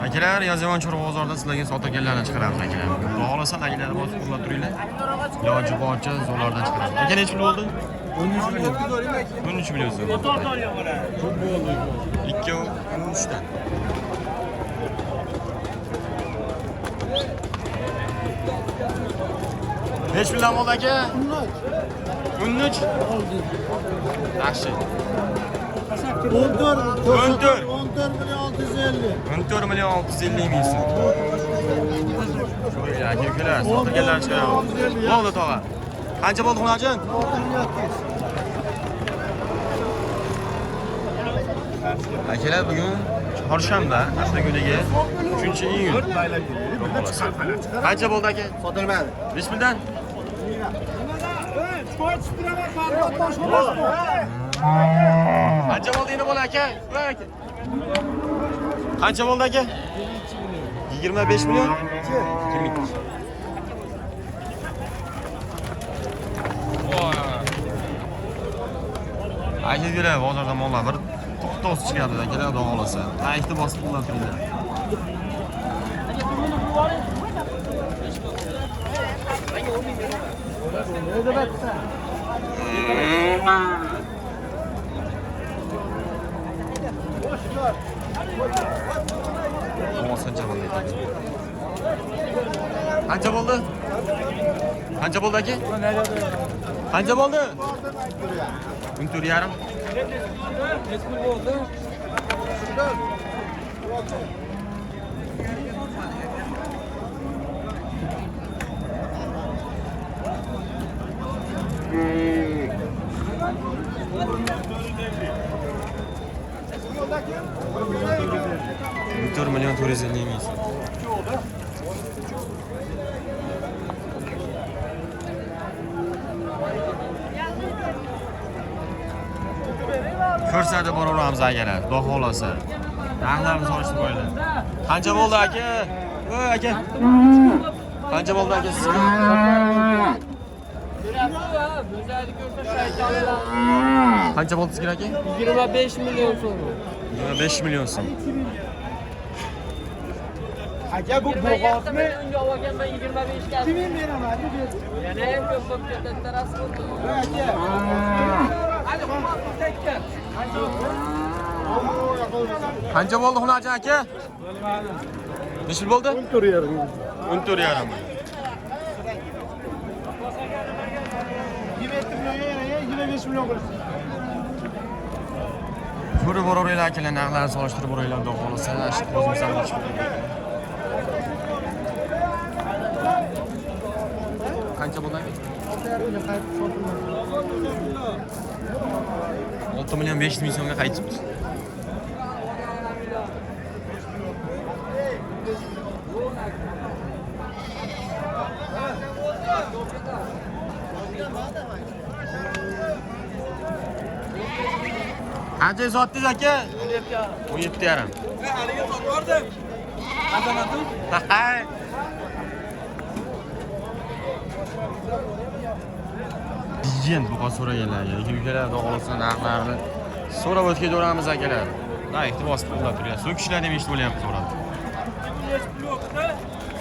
Akalar, Yozyovon Chorva bozorida sizlarga sotganlarni chiqaramiz akalar. Xudo xolasa akalarni bosib qo'llab turinglar. Iloji boricha zo'rlardan chiqaramiz. Aka necha pul bo'ldi? 13 million. 13 million so'm. Ikkovi 13 dan. Necha puldan bo'ldi aka? 13. Yaxshi. 14 million 650. 14 million 650 ming so'm. Sho'ya akalar, sotganlarni chiqaramiz. Bo'ldi tog'a. Qancha bo'ldi Xunojon? 600. Akalar bugun chorshanba, hafta kuniga 3-iyun. Qancha bo'ldi aka? Sotilmadi. 5 million? Qancha bo'ldi endi bola aka? Voy aka. Qancha bo'ldi aka? 25 million? 22. Akalar bozorda mollar bir to'xtovsiz chiqadi akalar, xudo xolasa. Qayiqni bosib qo'llab turinglar. Qancha bo'ldi aka? Qancha bo'ldi? Qancha bo'ldi aka? Qancha bo'ldi? 14,5. $4 milyon 450 ming. Ko'rsatib boraveramiz akalar, xudo xolasa. Narxlarni solishib qo'yinglar. Qancha bo'ldi aka? Voy aka. Qancha bo'ldi aka sizga? Qancha bo'ldi sizga aka? 25 million so'm. 25 million so'm. Aka bu bo'g'oqni Unga olganman 25 ga. kim beraman deb berdi. Yana ham ko'p bo'lib ketadi taras bo'ldi. Aka. Hadi qo'yib tekka. Qancha bo'ldi Xunojon aka? Necha bo'ldi? 14,5. 14,5. 25 million bo'lsin. Ko'rib boraveringlar akalar, narxlarni solishtirib boraveringlar, xudo xolasa. Shu o'zimizdan bo'lishib ketadi. Qancha bo'ldi aka? 6 million 500 ming so'mga qaytibdi. Qancha sotdingiz aka? 17,5. Haliga sotvordim. Azamatim. Diyen bu qon so'raganlarga, ukalar xudo xolasa narxlarni so'rab o'tkaveramiz akalar. Qayiqni bosib qo'llab turyapsiz. So'kishlar deb eshitib o'lyapti so'radi.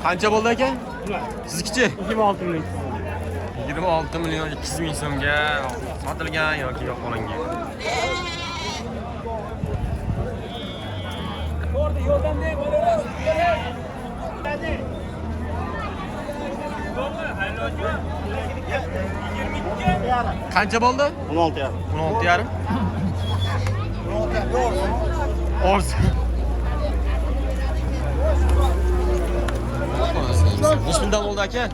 Qancha bo'ldi aka? Sizkichi? 26 million. 26 million 200 ming so'mga sotilgan yoki yo'q qolingan. To'g'ri, yo'ldan ne bo'laverasiz? Qancha bo'ldi? 16,5. 16,5. Orz. Necha bundan bo'ldi aka?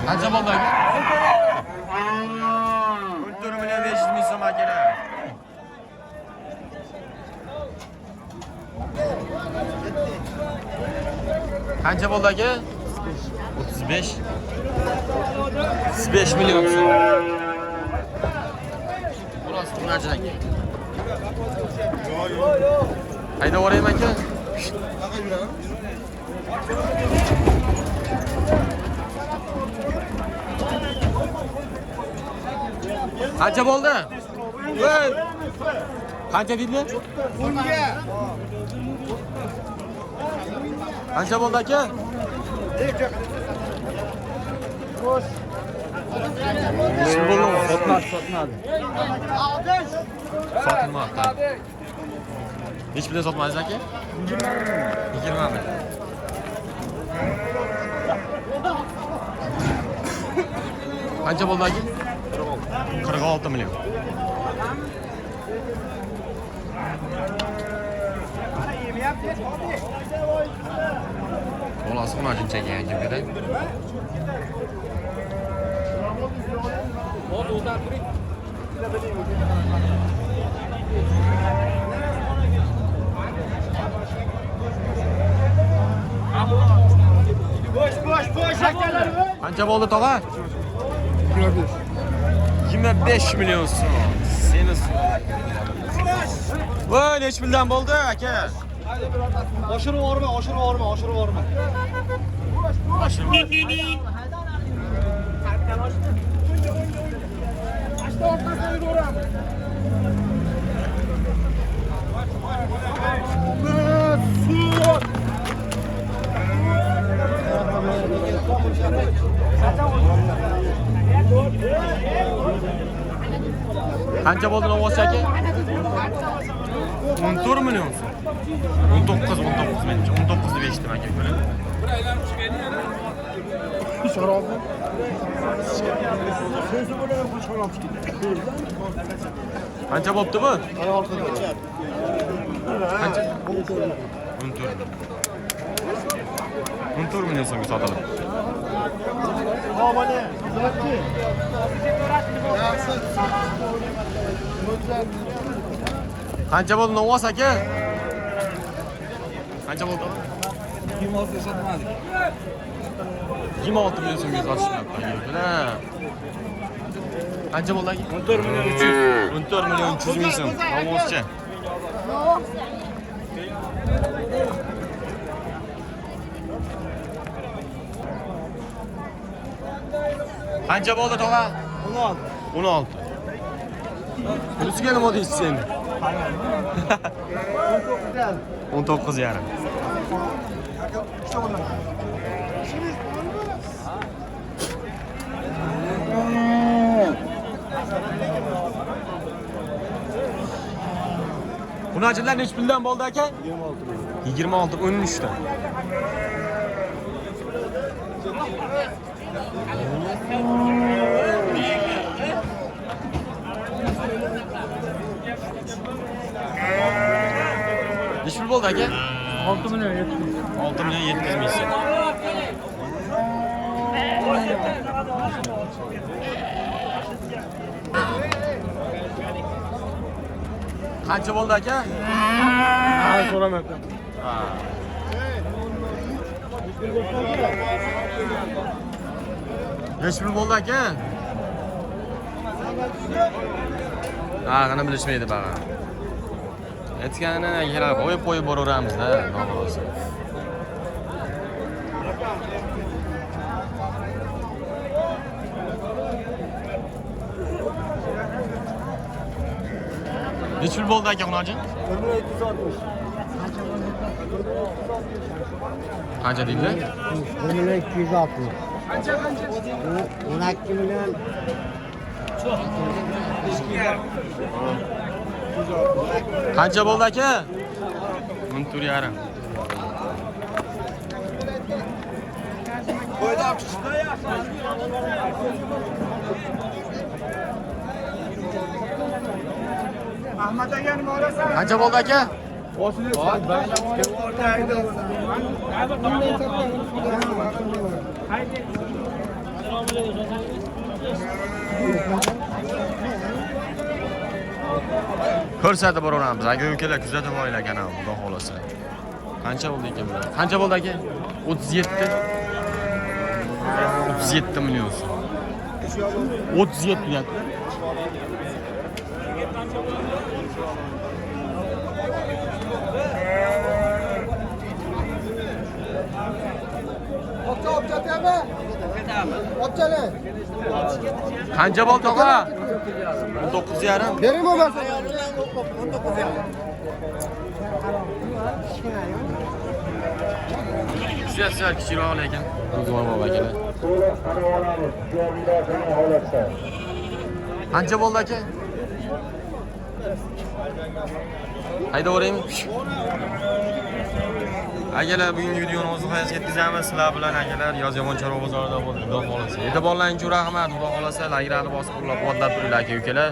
Qancha bo'ldi aka? 14 million 500 ming so'm akalar. Qancha bo'ldi aka? 35. 35 million so'm. Burası Xunojon aka. Hayda orayım aka. Qancha bo'ldi? Voy! Qancha deydi? Qancha bo'ldi aka? Kim bo'ldi? Sotmadi. Sotmoqda. Hech bir sotmadingiz aka? 20 ming. Qancha bo'ldi aka? 46 million. Bolasi xunajin chekan kimda? Bo'ldi, o'zdan turing. Boş akalar. Qancha bo'ldi tog'a? 25 million so'm. Seni voy, nech million bo'ldi aka? Oshirib yorma. Qancha bo'ldi Novos aka? 14 million so'm. 19 menimcha 19 deb eshitdim aka ko'ra. Bir aylanib chiqaylik yana. Qancha bo'pti bu? Qancha? 14 million so'mga sotiladi. Qancha bo'ldi Novos aka? Qancha bo'ldi? 26 sotmadik. 26 million so'mga sotishmoqda. Qancha bo'ldi aka? 14 million 300. 14 million 300 ming so'm. Novoscha. Qancha bo'ldi tog'a? 16. Bunisiga nima deysiz endi? 19 yarim. Xunachilar nech puldan bo'ldi aka? 26. 13 dan. Nech pul bo'ldi aka? 6 million 700. 6 million 700 ming so'm. Qancha bo'ldi aka? So'ramayapman. Nech pul bo'ldi aka? Qani bilishmaydi bag'a. Aytganini yana qo'yib boraveramiz-da, noxolosa. Nech pul bo'ldi aka xunoji? 1760. Qancha deydi? 1260. Qancha? 12 million. Qancha bo'ldi aka? 14 yarim. Ahmad aka nima olasan? Qancha bo'ldi aka? Ko'rsatib boraveramiz. Aka ukalar kuzatib olinglar kanalni, xudo xolasa. Qancha bo'ldi ekan bular? Qancha bo'ldi aka? 37. 37 million so'm. 37 million. Qancha bo'ldi aka? 19,5. Bering bo'lmasa. Siyasi kichikroq lekin Ro'zg'or bobo akalar. Qancha bo'ldi aka? Haydaveraymi? Akalar, bugungi videoni o'z nihoyasiga yetkazamiz. Sizlar bilan akalar Yozyovon chorva bozorida bo'ldik. Xudo xolasa. E'tiborlaringiz uchun rahmat. Xudo xolasa, lagrani bosib qo'llab-quvvatlab turinglar aka-ukalar.